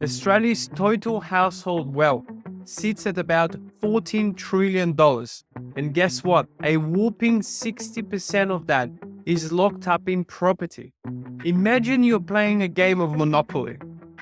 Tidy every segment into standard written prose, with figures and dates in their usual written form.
Australia's total household wealth sits at about $14 trillion. And guess what? A whopping 60% of that is locked up in property. Imagine you're playing a game of Monopoly.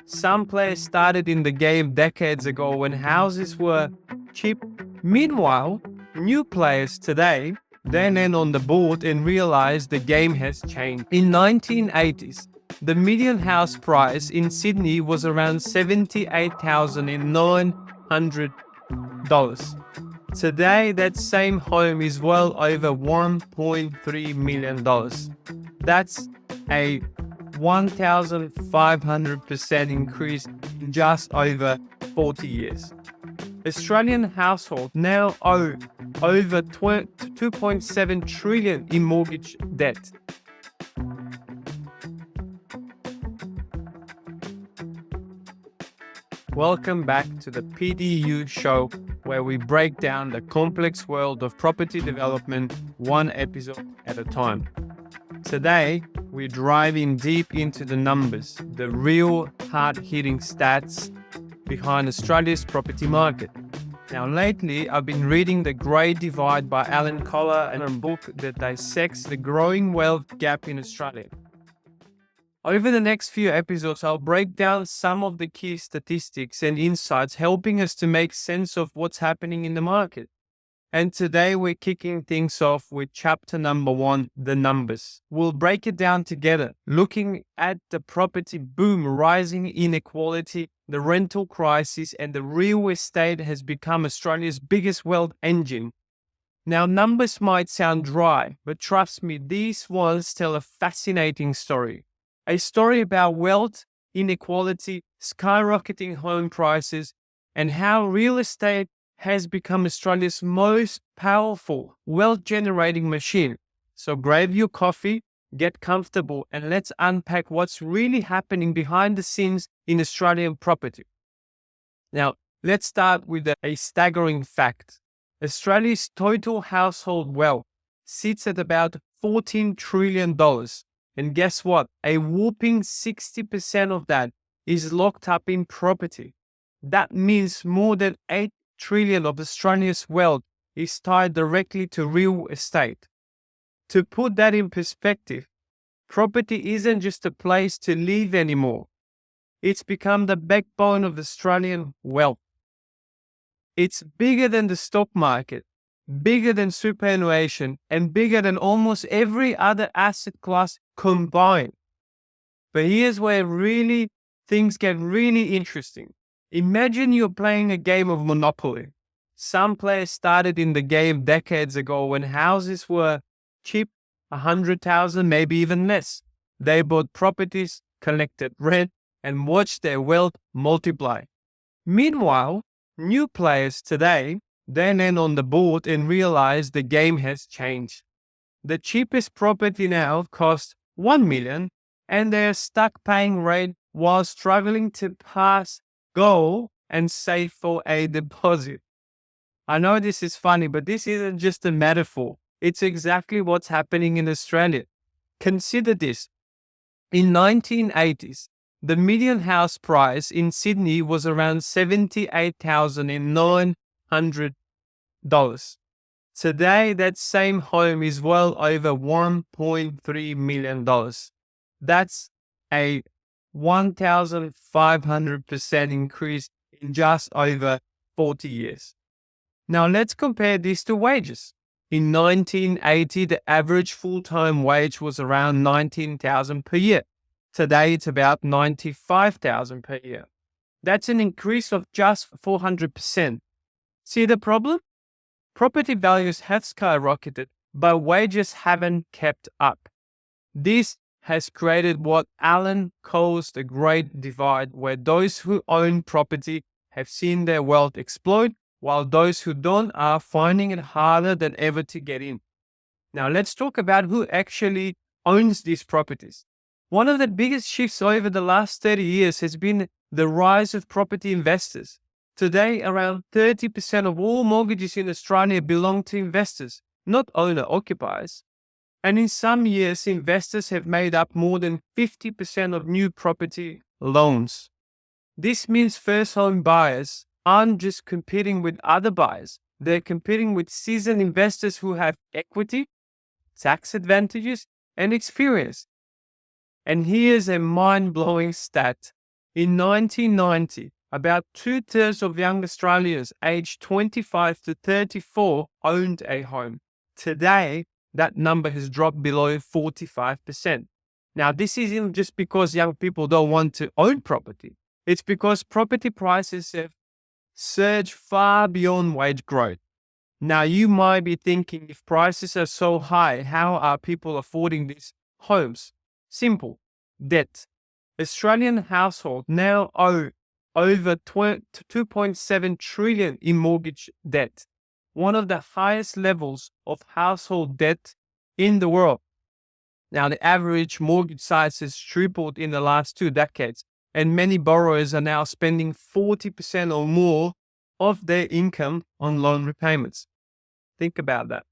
Some players started in the game decades ago when houses were cheap. Meanwhile, new players today, they land on the board and realize the game has changed. In 1980s, the median house price in Sydney was around $78,900. Today, that same home is well over $1.3 million. That's a 1,500% increase in just over 40 years. Australian households now owe over 2.7 trillion in mortgage debt. Welcome back to the PDU Show, where we break down the complex world of property development one episode at a time. Today, we're driving deep into the numbers, the real hard-hitting stats behind Australia's property market. Now, lately, I've been reading The Great Divide by Alan Kohler, and a book that dissects the growing wealth gap in Australia. Over the next few episodes, I'll break down some of the key statistics and insights, helping us to make sense of what's happening in the market. And today we're kicking things off with chapter number 1, the numbers. We'll break it down together, looking at the property boom, rising inequality, the rental crisis, and the real estate has become Australia's biggest wealth engine. Now, numbers might sound dry, but trust me, these ones tell a fascinating story. A story about wealth, inequality, skyrocketing home prices, and how real estate has become Australia's most powerful wealth-generating machine. So grab your coffee, get comfortable, and let's unpack what's really happening behind the scenes in Australian property. Now, let's start with a staggering fact. Australia's total household wealth sits at about $14 trillion. And guess what? A whopping 60% of that is locked up in property. That means more than $8 trillion of Australia's wealth is tied directly to real estate. To put that in perspective, property isn't just a place to live anymore. It's become the backbone of Australian wealth. It's bigger than the stock market, bigger than superannuation, and bigger than almost every other asset class combined. But here's where things get really interesting. Imagine you're playing a game of Monopoly. Some players started in the game decades ago when houses were cheap, 100,000, maybe even less. They bought properties, collected rent, and watched their wealth multiply. Meanwhile, new players today, they land on the board and realize the game has changed. The cheapest property now costs $1 million, and they're stuck paying rent while struggling to pass go and save for a deposit. I know this is funny, but this isn't just a metaphor. It's exactly what's happening in Australia. Consider this. In 1980s, the median house price in Sydney was around $78,900. Today, that same home is well over $1.3 million. That's a 1,500% increase in just over 40 years. Now let's compare this to wages. In 1980, the average full-time wage was around $19,000 per year. Today, it's about $95,000 per year. That's an increase of just 400%. See the problem? Property values have skyrocketed, but wages haven't kept up. This has created what Alan calls the Great Divide, where those who own property have seen their wealth explode, while those who don't are finding it harder than ever to get in. Now, let's talk about who actually owns these properties. One of the biggest shifts over the last 30 years has been the rise of property investors. Today, around 30% of all mortgages in Australia belong to investors, not owner-occupiers. And in some years, investors have made up more than 50% of new property loans. This means first home buyers aren't just competing with other buyers. They're competing with seasoned investors who have equity, tax advantages, and experience. And here's a mind-blowing stat. In 1990, about 2/3 of young Australians aged 25 to 34 owned a home. Today, that number has dropped below 45%. Now, this isn't just because young people don't want to own property. It's because property prices have surged far beyond wage growth. Now, you might be thinking, if prices are so high, how are people affording these homes? Simple. Debt. Australian households now owe over 2.7 trillion in mortgage debt, one of the highest levels of household debt in the world. Now, the average mortgage size has tripled in the last 2 decades, and many borrowers are now spending 40% or more of their income on loan repayments. Think about that.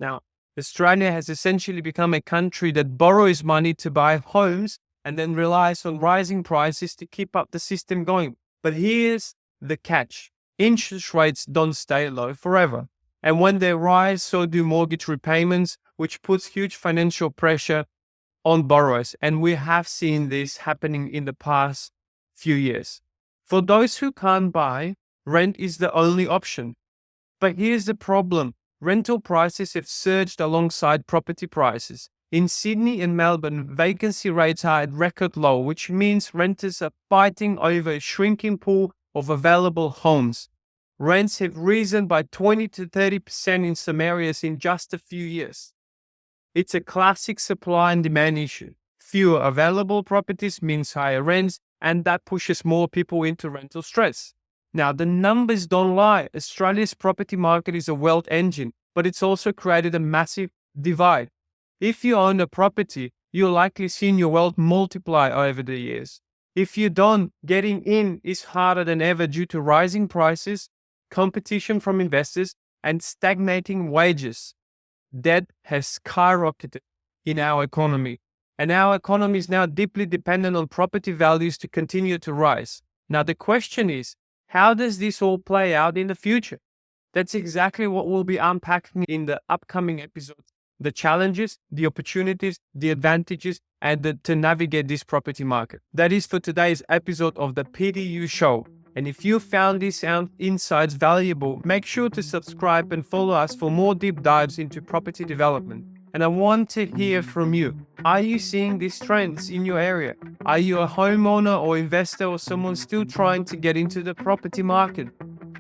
Now, Australia has essentially become a country that borrows money to buy homes and then relies on rising prices to keep up the system going. But here's the catch. Interest rates don't stay low forever. And when they rise, so do mortgage repayments, which puts huge financial pressure on borrowers. And we have seen this happening in the past few years. For those who can't buy, rent is the only option. But here's the problem. Rental prices have surged alongside property prices. In Sydney and Melbourne, vacancy rates are at record low, which means renters are fighting over a shrinking pool of available homes. Rents have risen by 20 to 30% in some areas in just a few years. It's a classic supply and demand issue. Fewer available properties means higher rents, and that pushes more people into rental stress. Now, the numbers don't lie. Australia's property market is a wealth engine, but it's also created a massive divide. If you own a property, you'll likely seen your wealth multiply over the years. If you don't, getting in is harder than ever due to rising prices, competition from investors, and stagnating wages. Debt has skyrocketed in our economy, and our economy is now deeply dependent on property values to continue to rise. Now, the question is, how does this all play out in the future? That's exactly what we'll be unpacking in the upcoming episodes. The challenges, the opportunities, the advantages, and to navigate this property market. That is for today's episode of the PDU Show. And if you found these insights valuable, make sure to subscribe and follow us for more deep dives into property development. And I want to hear from you. Are you seeing these trends in your area? Are you a homeowner or investor or someone still trying to get into the property market?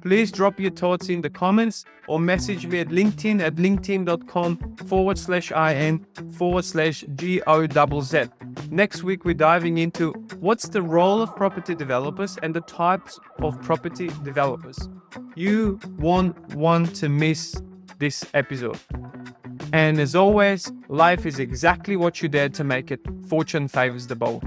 Please drop your thoughts in the comments or message me at LinkedIn at linkedin.com/in/GOZZ. Next week, we're diving into what's the role of property developers and the types of property developers. You won't want to miss this episode. And as always, life is exactly what you dare to make it. Fortune favors the bold.